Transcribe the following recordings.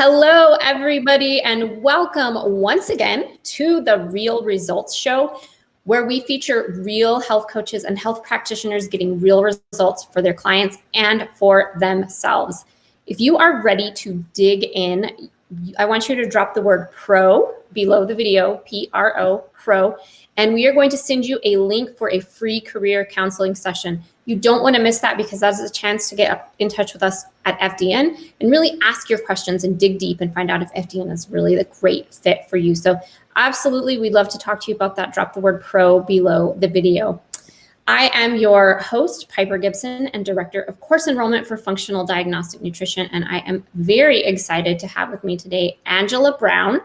Hello, everybody, and welcome once again to the Real Results Show, where we feature real health coaches and health practitioners getting real results for their clients and for themselves. If you are ready to dig in, I want you to drop the word PRO below the video, P-R-O, PRO, and we are going to send you a link for a free career counseling session. You don't want to miss that because that's a chance to get in touch with us at FDN and really ask your questions and dig deep and find out if FDN is really the great fit for you. So absolutely, we'd love to talk to you about that. Drop the word PRO below the video. I am your host, Piper Gibson, and Director of Course Enrollment for Functional Diagnostic Nutrition. And I am very excited to have with me today Angela Brown.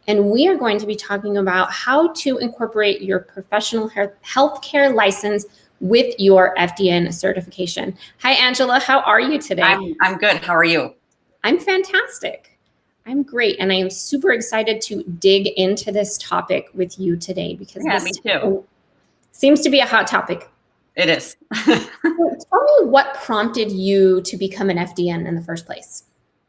And we are going to be talking about how to incorporate your professional healthcare license with your FDN certification. Hi, Angela. How are you today? I'm good. How are you? I'm fantastic. I'm great. And I am super excited to dig into this topic with you today because me too. Seems to be a hot topic. It is. Tell me what prompted you to become an FDN in the first place.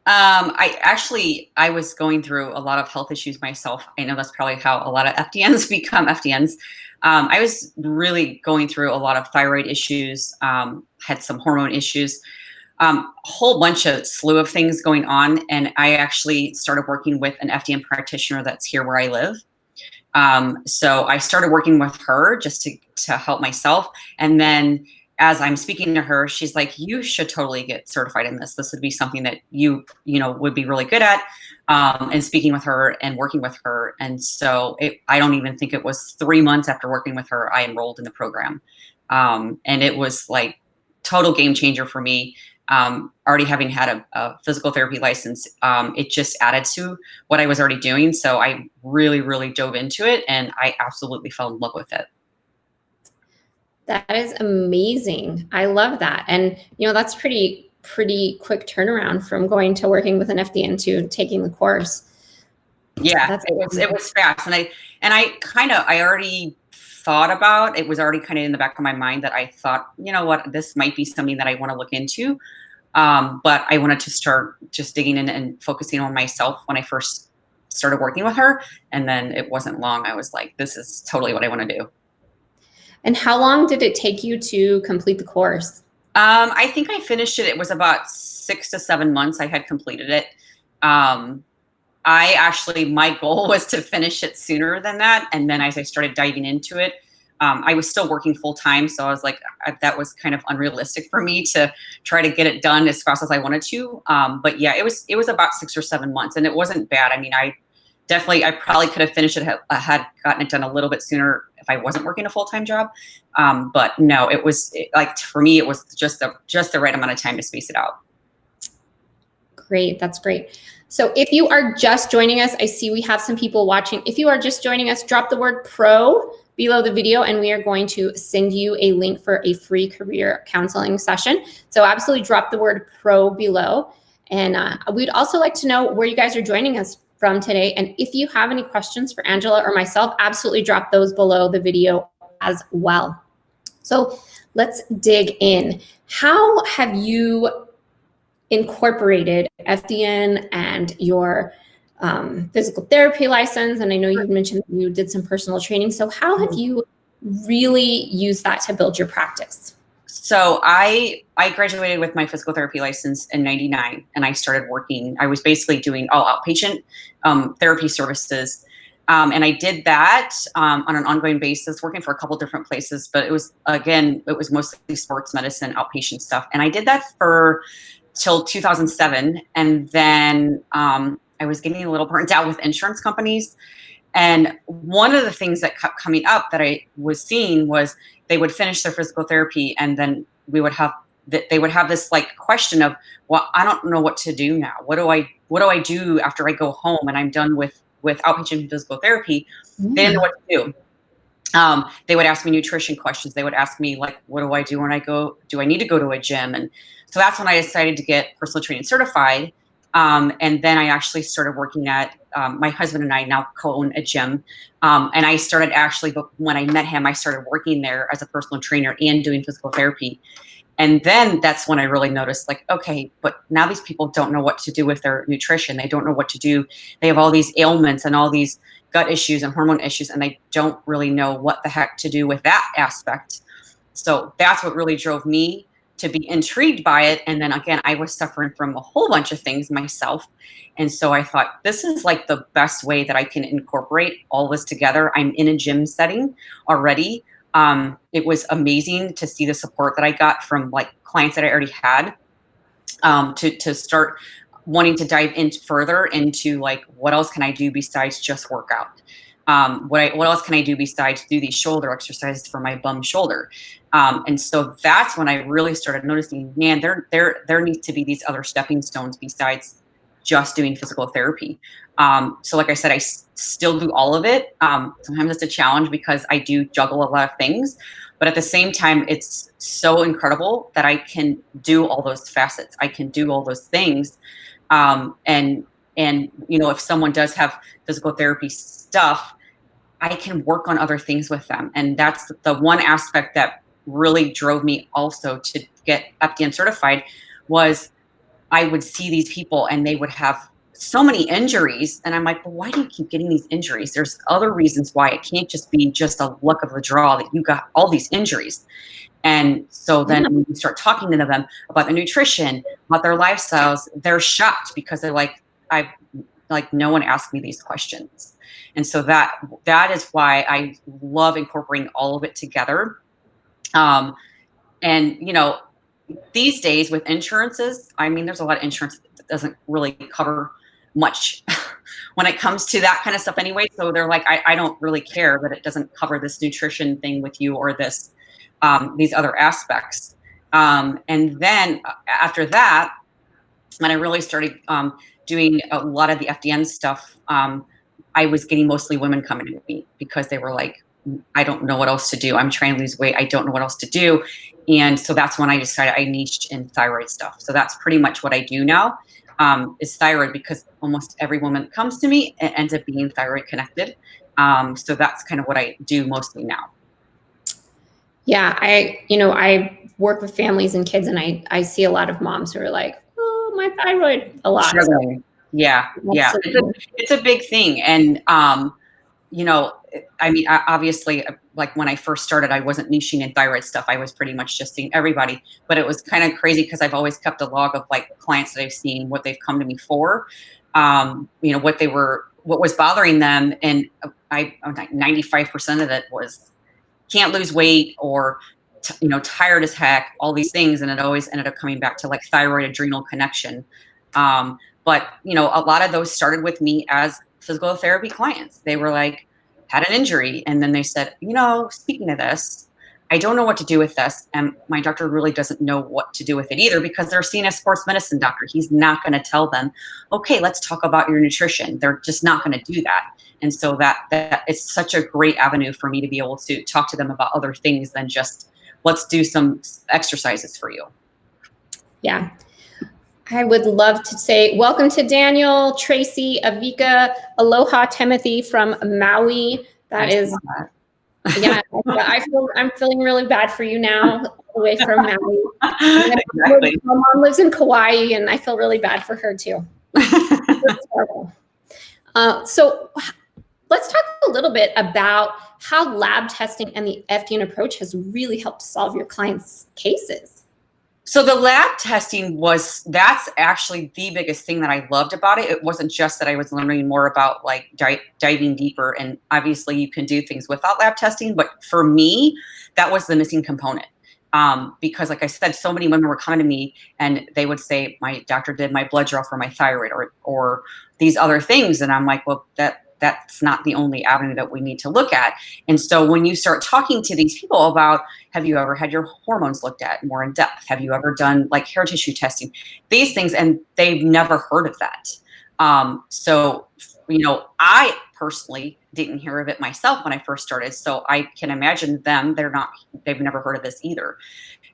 I was going through a lot of health issues myself. I know that's probably how a lot of FDNs become FDNs. I was really going through a lot of thyroid issues, had some hormone issues, a whole bunch of slew of things going on. And I actually started working with an FDN practitioner that's here where I live. So I started working with her just to help myself. And then as I'm speaking to her, she's like, you should totally get certified in this. This would be something that you would be really good at. And speaking with her and working with her. And so I don't even think it was 3 months after working with her, I enrolled in the program. And it was like total game changer for me. Already having had a physical therapy license, it just added to what I was already doing. So I really, really dove into it and I absolutely fell in love with it. That is amazing. I love that. And, that's pretty quick turnaround from going to working with an FDN to taking the course. Yeah, it was fast. And I already thought about, it was already kind of in the back of my mind that I thought, you know what, this might be something that I want to look into. But I wanted to start just digging in and focusing on myself when I first started working with her. And then it wasn't long. I was like, this is totally what I want to do. And how long did it take you to complete the course? I think I finished it. It was about 6 to 7 months I had completed it. My goal was to finish it sooner than that. And then as I started diving into it, I was still working full time. So I was like, that was kind of unrealistic for me to try to get it done as fast as I wanted to. But yeah, it was about 6 or 7 months and it wasn't bad. I mean, I probably could have finished it, had gotten it done a little bit sooner if I wasn't working a full-time job. But no, for me, it was just the right amount of time to space it out. Great. That's great. So if you are just joining us, I see we have some people watching. If you are just joining us, drop the word PRO below the video and we are going to send you a link for a free career counseling session. So absolutely drop the word PRO below. And we'd also like to know where you guys are joining us from today. And if you have any questions for Angela or myself, absolutely drop those below the video as well. So let's dig in. How have you incorporated FDN and your physical therapy license? And I know you mentioned that you did some personal training. So how have you really used that to build your practice? So I graduated with my physical therapy license in '99 and I started working. I was basically doing all outpatient therapy services. And I did that on an ongoing basis, working for a couple different places, but it was mostly sports medicine, outpatient stuff. And I did that till 2007. And then I was getting a little burnt out with insurance companies. And one of the things that kept coming up that I was seeing was they would finish their physical therapy and then they would have this like question of, well, I don't know what to do now. What do I do after I go home and I'm done with outpatient physical therapy? Mm-hmm. They didn't know what to do. They would ask me nutrition questions. They would ask me like, what do I do when I go? Do I need to go to a gym? And so that's when I decided to get personal training certified. And then I actually started working at, my husband and I now co-own a gym. And I started when I met him, I started working there as a personal trainer and doing physical therapy. And then that's when I really noticed, like, okay, but now these people don't know what to do with their nutrition. They don't know what to do. They have all these ailments and all these gut issues and hormone issues, and they don't really know what the heck to do with that aspect. So that's what really drove me to be intrigued by it. And then again, I was suffering from a whole bunch of things myself. And so I thought, this is like the best way that I can incorporate all this together. I'm in a gym setting already. It was amazing to see the support that I got from like clients that I already had, to start wanting to dive in further into like, what else can I do besides just work out? What else can I do besides do these shoulder exercises for my bum shoulder? And so that's when I really started noticing, man, there needs to be these other stepping stones besides just doing physical therapy. So like I said, I still do all of it. Sometimes it's a challenge because I do juggle a lot of things, but at the same time, it's so incredible that I can do all those facets. I can do all those things. And if someone does have physical therapy stuff, I can work on other things with them. And that's the one aspect that really drove me also to get FDN certified, was I would see these people and they would have so many injuries. And I'm like, well, why do you keep getting these injuries? There's other reasons why. It can't just be just a luck of the draw that you got all these injuries. And so then when you start talking to them about the nutrition, about their lifestyles, they're shocked because they're like, no one asked me these questions. And so that is why I love incorporating all of it together. These days with insurances, I mean, there's a lot of insurance that doesn't really cover much when it comes to that kind of stuff anyway. So they're like, I don't really care that it doesn't cover this nutrition thing with you or this, these other aspects. And then after that, when I really started doing a lot of the FDN stuff, I was getting mostly women coming to me because they were like, I don't know what else to do. I'm trying to lose weight. I don't know what else to do. And so that's when I decided I niched in thyroid stuff. So that's pretty much what I do now, is thyroid, because almost every woman that comes to me, it ends up being thyroid connected. So that's kind of what I do mostly now. Yeah, I work with families and kids, and I see a lot of moms who are like, oh, my thyroid a lot. Struggling. Yeah. It's a big thing. And, I mean, obviously, like when I first started, I wasn't niching in thyroid stuff. I was pretty much just seeing everybody, but it was kind of crazy because I've always kept a log of like clients that I've seen, what they've come to me for, what was bothering them. And 95% of it was can't lose weight or, tired as heck, all these things. And it always ended up coming back to like thyroid adrenal connection. But a lot of those started with me as physical therapy clients. They were like, had an injury. And then they said, speaking of this, I don't know what to do with this. And my doctor really doesn't know what to do with it either, because they're seeing a sports medicine doctor. He's not going to tell them, okay, let's talk about your nutrition. They're just not going to do that. And so that it's such a great avenue for me to be able to talk to them about other things than just, let's do some exercises for you. Yeah. I would love to say welcome to Daniel, Tracy, Avika, Aloha, Timothy from Maui. I'm feeling really bad for you now, away from Maui. Exactly. My mom lives in Kauai, and I feel really bad for her too. It's horrible. So let's talk a little bit about how lab testing and the FDN approach has really helped solve your clients' cases. So the lab testing that's actually the biggest thing that I loved about it. It wasn't just that I was learning more about like diving deeper, and obviously you can do things without lab testing, but for me, that was the missing component. Because like I said, so many women were coming to me and they would say, my doctor did my blood draw for my thyroid or these other things. And I'm like, well, that's not the only avenue that we need to look at. And so when you start talking to these people about, have you ever had your hormones looked at more in depth? Have you ever done like hair tissue testing? These things, and they've never heard of that. I personally didn't hear of it myself when I first started. So I can imagine they've never heard of this either.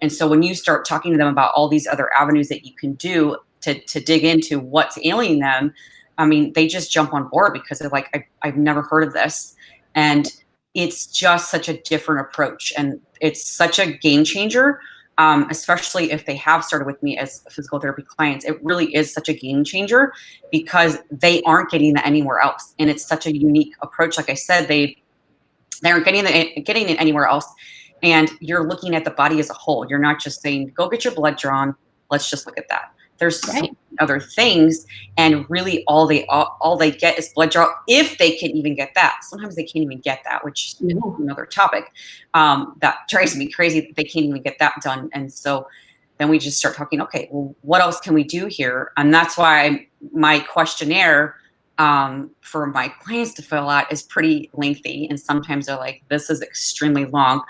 And so when you start talking to them about all these other avenues that you can do to dig into what's ailing them, I mean, they just jump on board because they're like, I've never heard of this. And it's just such a different approach. And it's such a game changer especially if they have started with me as physical therapy clients, it really is such a game changer because they aren't getting that anywhere else. And it's such a unique approach. Like I said, they aren't getting it anywhere else. And you're looking at the body as a whole. You're not just saying, go get your blood drawn. Let's just look at that. There's so many other things, and really all they get is blood draw, if they can even get that. Sometimes they can't even get that, which is another topic. That drives me crazy that they can't even get that done. And so then we just start talking, okay, well, what else can we do here? And that's why my questionnaire for my clients to fill out is pretty lengthy. And sometimes they're like, this is extremely long.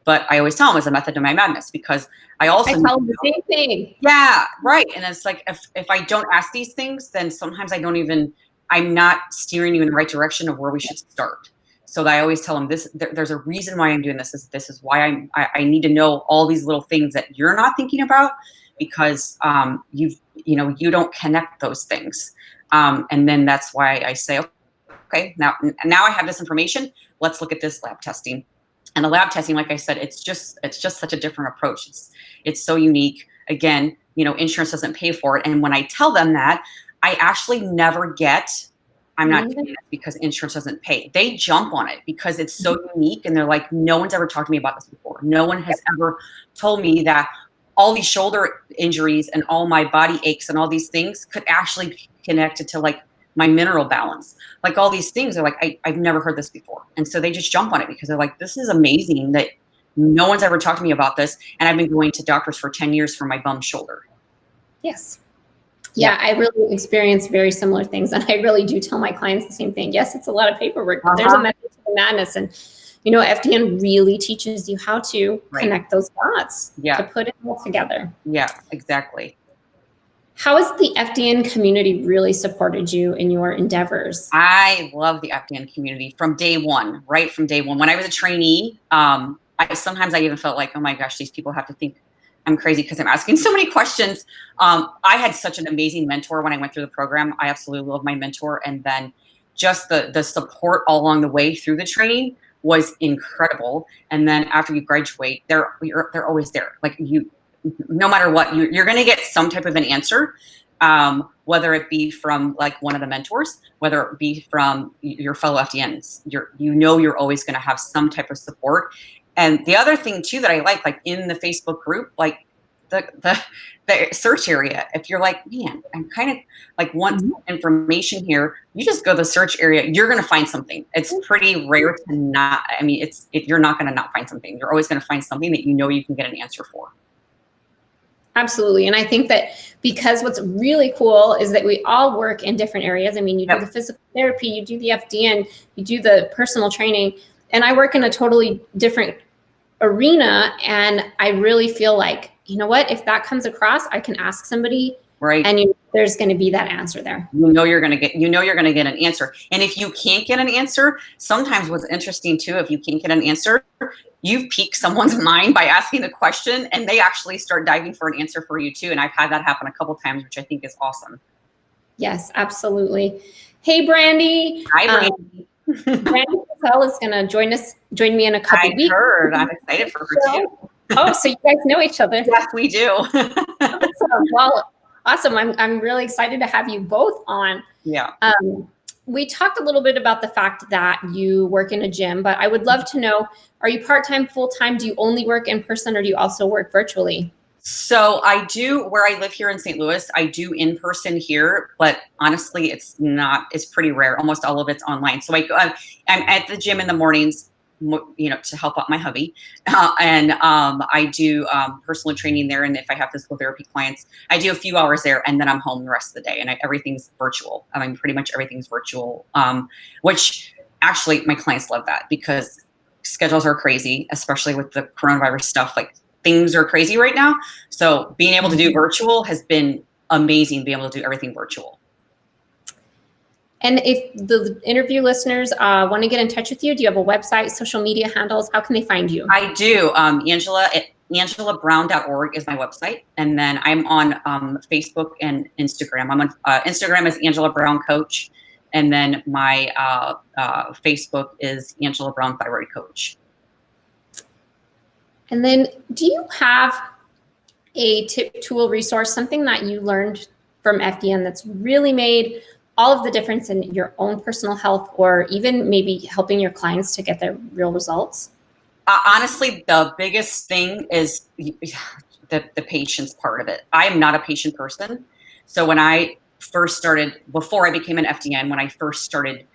But I always tell them it's a method to my madness, because I also tell them the same thing. Yeah, right. And it's like, if I don't ask these things, then sometimes I'm not steering you in the right direction of where we should start. So I always tell them there's a reason why I'm doing this. This is why I need to know all these little things that you're not thinking about, because you don't connect those things. And then that's why I say, okay, now I have this information. Let's look at this lab testing. And the lab testing, like I said, it's just such a different approach. It's so unique. Again, insurance doesn't pay for it. And when I tell them that, I actually never get, I'm not doing it because insurance doesn't pay. They jump on it because it's so unique. And they're like, no one's ever talked to me about this before. No one has ever told me that all these shoulder injuries and all my body aches and all these things could actually be connected to like my mineral balance. Like all these things are like, I've never heard this before. And so they just jump on it because they're like, this is amazing that no one's ever talked to me about this. And I've been going to doctors for 10 years for my bum shoulder. Yes. Yeah, I really experience very similar things. And I really do tell my clients the same thing. Yes, it's a lot of paperwork, but there's a method to the madness. And, FDN really teaches you how to connect those dots, to put it all together. Yeah, exactly. How has the FDN community really supported you in your endeavors? I love the FDN community from day one, right from day one. When I was a trainee, sometimes I even felt like, oh my gosh, these people have to think I'm crazy because I'm asking so many questions. I had such an amazing mentor when I went through the program. I absolutely love my mentor. And then just the support all along the way through the training was incredible. And then after you graduate, they're always there. Like no matter what, you're going to get some type of an answer, whether it be from like one of the mentors, whether it be from your fellow FDNs. You're always going to have some type of support. And the other thing too that I like in the Facebook group, like the search area, if you're like, man, I'm kind of like want information here, you just go to the search area, you're going to find something. It's pretty rare to not, you're not going to not find something. You're always going to find something that you can get an answer for. Absolutely. And I think that because what's really cool is that we all work in different areas. You do the physical therapy, you do the FDN, you do the personal training, and I work in a totally different arena. And I really feel like, if that comes across, I can ask somebody, and there's going to be that answer there. You're going to get an answer. And if you can't get an answer, sometimes what's interesting too, if you can't get an answer, you've piqued someone's mind by asking a question, and they actually start diving for an answer for you too. And I've had that happen a couple of times, which I think is awesome. Yes, absolutely. Hey, Brandy. Hi, Brandy. Brandy Patel is going to join me in a couple weeks. I heard. I'm excited for her too. Oh, so you guys know each other? Yes, we do. Well, awesome. I'm really excited to have you both on. Yeah. We talked a little bit about the fact that you work in a gym, but I would love to know, are you part-time, full-time? Do you only work in person, or do you also work virtually? So I do, where I live here in St. Louis, I do in person here, but honestly, it's pretty rare. Almost all of it's online. So I'm at the gym in the mornings, to help out my hubby. And I do personal training there. And if I have physical therapy clients, I do a few hours there, and then I'm home the rest of the day. And everything's virtual. Pretty much everything's virtual, which actually my clients love that, because schedules are crazy, especially with the coronavirus stuff. Like, things are crazy right now. So being able to do virtual has been amazing, being able to do everything virtual. And if the interview listeners want to get in touch with you, do you have a website, social media handles? How can they find you? I do. Angela at angelabrown.org is my website. And then I'm on Facebook and Instagram. I'm on Instagram as Angela Brown Coach. And then my Facebook is Angela Brown Thyroid Coach. And then do you have a tip, tool, resource, something that you learned from FDN that's really made all of the difference in your own personal health, or even maybe helping your clients to get their real results? Honestly, the biggest thing is the patience part of it. I am not a patient person. So when I first started, before I became an FDN, when I first started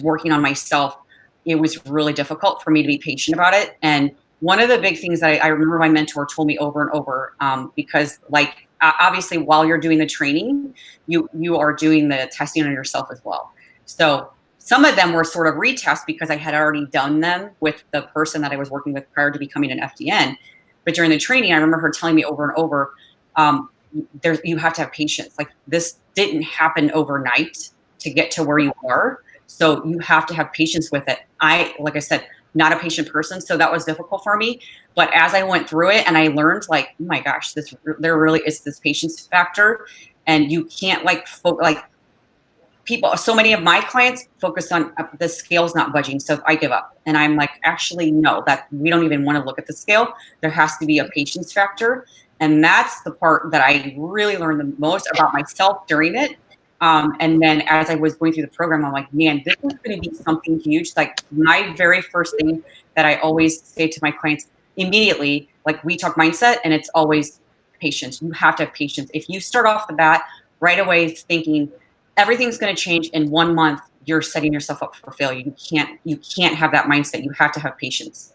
working on myself, it was really difficult for me to be patient about it. And one of the big things that I remember my mentor told me over and over, because like, obviously while you're doing the training, you are doing the testing on yourself as well. So some of them were sort of retests because I had already done them with the person that I was working with prior to becoming an FDN. But during the training, I remember her telling me over and over, you have to have patience. Like, this didn't happen overnight to get to where you are. So you have to have patience with it. Like I said, not a patient person, so that was difficult for me. But as I went through it and I learned, like, oh my gosh, there really is this patience factor, and you can't people. So many of my clients focus on the scale's not budging, so I give up. And I'm like, actually, no, that we don't even want to look at the scale. There has to be a patience factor, and that's the part that I really learned the most about myself during it. And then as I was going through the program, I'm like, man, this is going to be something huge. Like, my very first thing that I always say to my clients immediately, like, we talk mindset, and it's always patience. You have to have patience. If you start off the bat right away thinking everything's going to change in 1 month, you're setting yourself up for failure. You can't have that mindset. You have to have patience.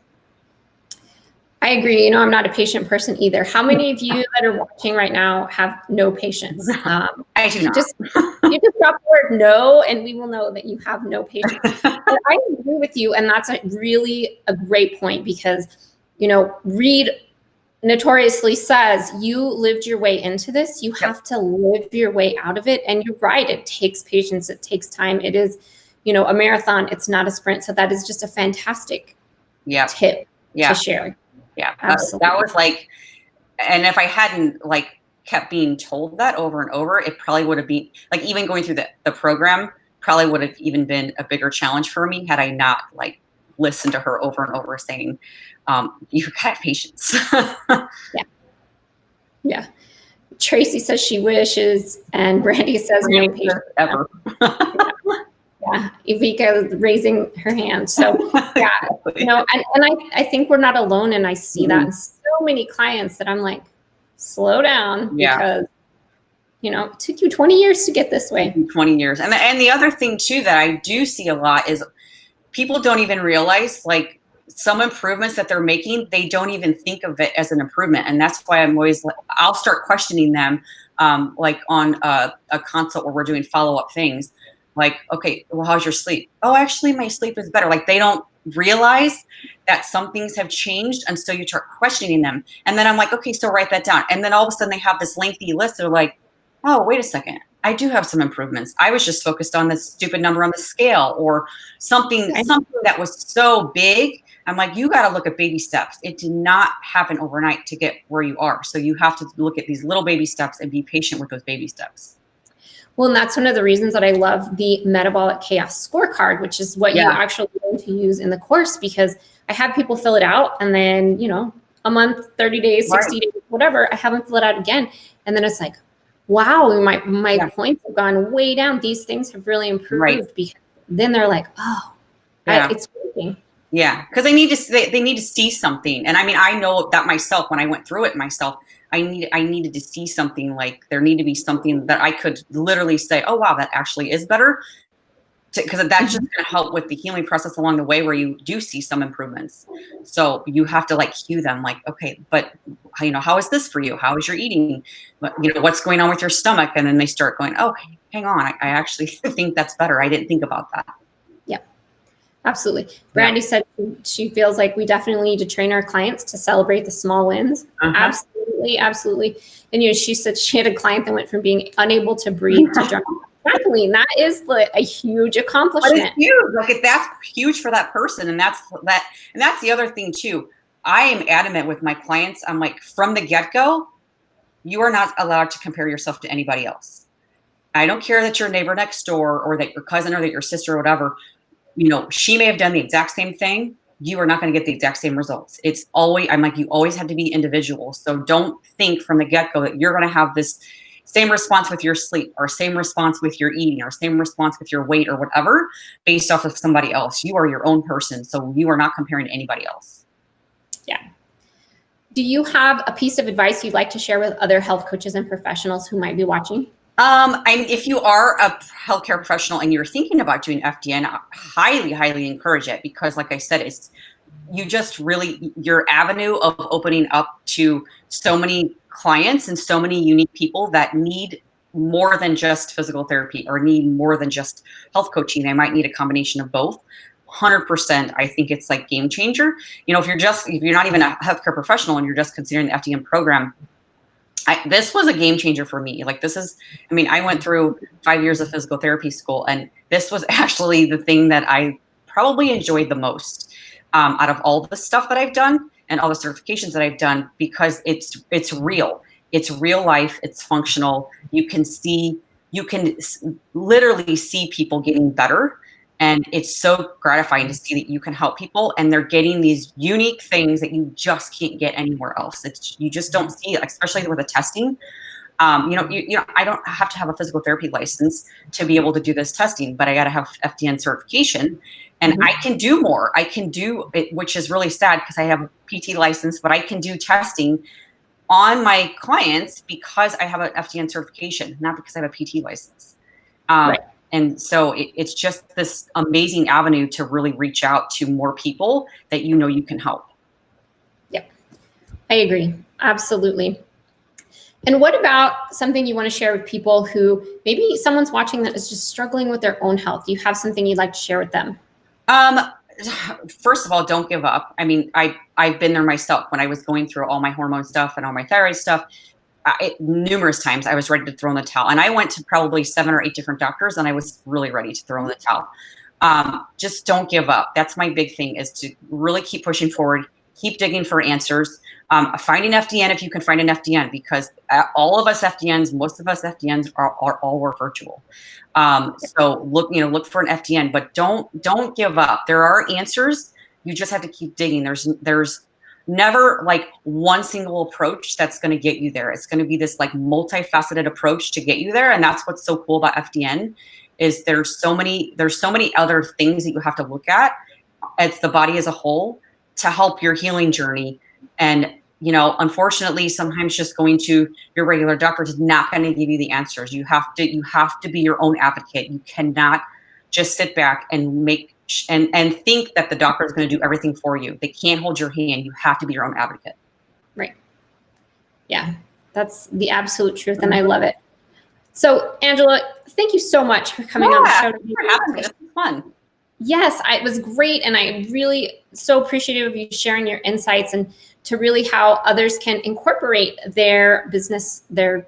I agree. I'm not a patient person either. How many of you that are watching right now have no patience? I do not. You just drop the word no, and we will know that you have no patience. But I agree with you, and that's really a great point, because, Reed notoriously says, you lived your way into this. You have to live your way out of it. And you're right. It takes patience. It takes time. It is, a marathon. It's not a sprint. So that is just a fantastic tip to share. Yeah, that was like, and if I hadn't kept being told that over and over, it probably would have been like, even going through the program probably would have even been a bigger challenge for me had I not listened to her over and over saying, you gotta have patience. Yeah. Tracy says she wishes, and Brandy says no patience ever. Yeah, Evika is raising her hand. So yeah, and I think we're not alone, and I see that in so many clients that I'm like, slow down, because it took you 20 years to get this way. 20 years. And the other thing too that I do see a lot is people don't even realize, some improvements that they're making, they don't even think of it as an improvement. And that's why I'm always I'll start questioning them, on a consult where we're doing follow-up things. Okay, well, how's your sleep? Oh, actually, my sleep is better. They don't realize that some things have changed until you start questioning them. And then I'm like, okay, so write that down. And then all of a sudden they have this lengthy list. They're like, oh, wait a second. I do have some improvements. I was just focused on this stupid number on the scale, or something that was so big. I'm like, you got to look at baby steps. It did not happen overnight to get where you are. So you have to look at these little baby steps and be patient with those baby steps. Well, and that's one of the reasons that I love the Metabolic Chaos Scorecard, which is what you actually going to use in the course, because I have people fill it out, and then, a month, 30 days, 60 days, whatever, I have them fill it out again. And then it's like, wow, my points have gone way down. These things have really improved, because then they're like, oh, it's working. Yeah, because they need to see something. And I mean, I know that myself, when I went through it myself, I needed to see something. There need to be something that I could literally say, oh, wow, that actually is better. Because that's just going to help with the healing process along the way, where you do see some improvements. So you have to cue them, okay, but how is this for you? How is your eating? What's going on with your stomach? And then they start going, oh, hang on, I actually think that's better. I didn't think about that. Yep. Absolutely. Brandy said she feels like we definitely need to train our clients to celebrate the small wins. Absolutely. Absolutely. And, she said she had a client that went from being unable to breathe to drunk. Exactly. That is a huge accomplishment. That is huge. That's huge for that person. And that's the other thing too. I am adamant with my clients. I'm like, from the get-go, you are not allowed to compare yourself to anybody else. I don't care that your neighbor next door, or that your cousin, or that your sister, or whatever, she may have done the exact same thing, you are not going to get the exact same results. It's always, I'm like, you always have to be individual. So don't think from the get-go that you're going to have this same response with your sleep, or same response with your eating, or same response with your weight, or whatever, based off of somebody else. You are your own person. So you are not comparing to anybody else. Yeah. Do you have a piece of advice you'd like to share with other health coaches and professionals who might be watching? If you are a healthcare professional and you're thinking about doing FDN, I highly encourage it, because like I said, your avenue of opening up to so many clients and so many unique people that need more than just physical therapy, or need more than just health coaching. They might need a combination of both. 100%. I think it's like game changer. If you're not even a healthcare professional and you're just considering the FDN program, this was a game changer for me. I went through 5 years of physical therapy school, and this was actually the thing that I probably enjoyed the most out of all the stuff that I've done and all the certifications that I've done, because it's real. It's real life. It's functional. You can literally see people getting better. And it's so gratifying to see that you can help people, and they're getting these unique things that you just can't get anywhere else. You just don't see it, especially with the testing. I don't have to have a physical therapy license to be able to do this testing, but I got to have FDN certification, and I can do more. I can do it, which is really sad because I have a PT license, but I can do testing on my clients because I have an FDN certification, not because I have a PT license. Right. And so it's just this amazing avenue to really reach out to more people that you can help. Yep, I agree. Absolutely. And what about something you want to share with people who maybe someone's watching that is just struggling with their own health? Do you have something you'd like to share with them? First of all, don't give up. I've been there myself when I was going through all my hormone stuff and all my thyroid stuff. Numerous times I was ready to throw in the towel, and I went to probably 7 or 8 different doctors, and I was really ready to throw in the towel. Just don't give up. That's my big thing, is to really keep pushing forward, keep digging for answers, find an FDN if you can find an FDN, because all of us FDNs, most of us FDNs are all work virtual. So look for an FDN, but don't give up. There are answers. You just have to keep digging. There's never like one single approach that's going to get you there. It's going to be this like multifaceted approach to get you there. And that's what's so cool about FDN, is there's so many other things that you have to look at as the body as a whole to help your healing journey. And, unfortunately, sometimes just going to your regular doctor is not going to give you the answers. You have to be your own advocate. You cannot just sit back and and think that the doctor is going to do everything for you. They can't hold your hand. You have to be your own advocate. Right. Yeah, that's the absolute truth, and I love it. So, Angela, thank you so much for coming on the show. Thanks for having me. This was fun. Yes, it was great, and I really so appreciative of you sharing your insights and to really how others can incorporate their business, their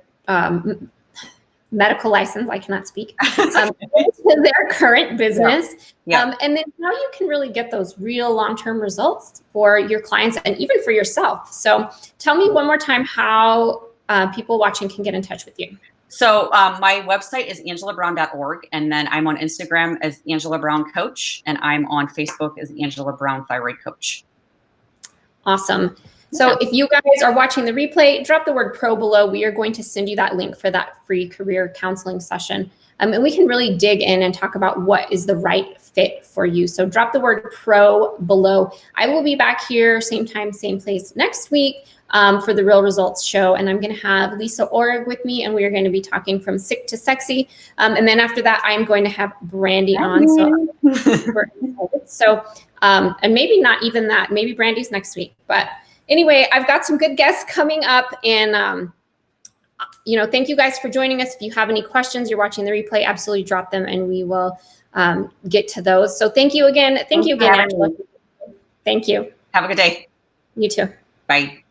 medical license, I cannot speak, into their current business. Yeah. And then how you can really get those real long-term results for your clients and even for yourself. So tell me one more time how people watching can get in touch with you. So my website is angelabrown.org, and then I'm on Instagram as Angela Brown Coach, and I'm on Facebook as Angela Brown Thyroid Coach. Awesome. So if you guys are watching the replay, drop the word PRO below. We are going to send you that link for that free career counseling session. And we can really dig in and talk about what is the right fit for you. So drop the word PRO below. I will be back here, same time, same place next week for the Real Results Show. And I'm going to have Lisa Orrig with me, and we are going to be talking from sick to sexy. And then after that, I'm going to have Brandy on. And maybe not even that, maybe Brandy's next week. But anyway, I've got some good guests coming up, and thank you guys for joining us. If you have any questions, you're watching the replay, absolutely drop them, and we will get to those. So thank you again. Thank you again, Angela. Thank you. Have a good day. You too. Bye.